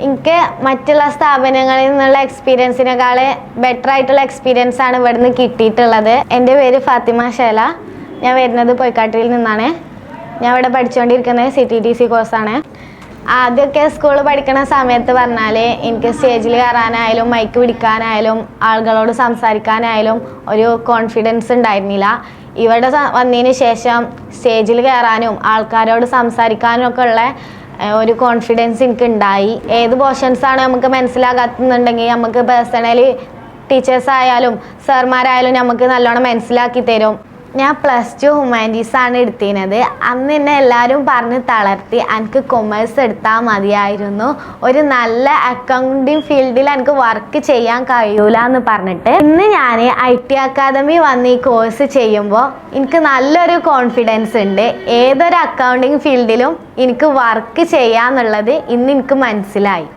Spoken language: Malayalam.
എനിക്ക് മറ്റുള്ള സ്ഥാപനങ്ങളിൽ നിന്നുള്ള എക്സ്പീരിയൻസിനേക്കാൾ ബെറ്റർ ആയിട്ടുള്ള എക്സ്പീരിയൻസ് ആണ് ഇവിടുന്ന് കിട്ടിയിട്ടുള്ളത്. എൻ്റെ പേര് ഫാത്തിമ ഷേല. ഞാൻ വരുന്നത് പൊയ്ക്കാട്ടിയിൽ നിന്നാണ്. ഞാൻ ഇവിടെ പഠിച്ചുകൊണ്ടിരിക്കുന്നത് CTTC കോഴ്സാണ്. ആദ്യമൊക്കെ സ്കൂളിൽ പഠിക്കുന്ന സമയത്ത് പറഞ്ഞാൽ എനിക്ക് സ്റ്റേജിൽ കയറാനായാലും മൈക്ക് പിടിക്കാനായാലും ആളുകളോട് സംസാരിക്കാനായാലും ഒരു കോൺഫിഡൻസ് ഉണ്ടായിരുന്നില്ല. ഇവിടെ വന്നതിന് ശേഷം സ്റ്റേജിൽ കയറാനും ആൾക്കാരോട് സംസാരിക്കാനും ഒക്കെ ഉള്ള ഒരു കോൺഫിഡൻസ് എനിക്ക് ഉണ്ടായി. ഏത് പോർഷൻസാണ് നമുക്ക് മനസ്സിലാകാത്തുന്നുണ്ടെങ്കിൽ നമുക്ക് പേഴ്സണലി ടീച്ചേഴ്സ് ആയാലും സാർമാരായാലും നമുക്ക് നല്ലോണം മനസ്സിലാക്കി തരും. ഞാൻ +2 ഹ്യൂമാനിറ്റീസാണ് എടുത്തിരുന്നത്. അന്ന് എന്നെ എല്ലാവരും പറഞ്ഞ് തളർത്തി എനിക്ക് കൊമേഴ്സ് എടുത്താൽ മതിയായിരുന്നു, ഒരു നല്ല അക്കൗണ്ടിങ് ഫീൽഡിൽ എനിക്ക് വർക്ക് ചെയ്യാൻ കഴിയൂല എന്ന് പറഞ്ഞിട്ട്. ഇന്ന് ഞാൻ IT അക്കാദമി വന്ന് ഈ കോഴ്സ് ചെയ്യുമ്പോൾ എനിക്ക് നല്ലൊരു കോൺഫിഡൻസ് ഉണ്ട്. ഏതൊരു അക്കൗണ്ടിങ് ഫീൽഡിലും എനിക്ക് വർക്ക് ചെയ്യാന്നുള്ളത് ഇന്ന് എനിക്ക് മനസ്സിലായി.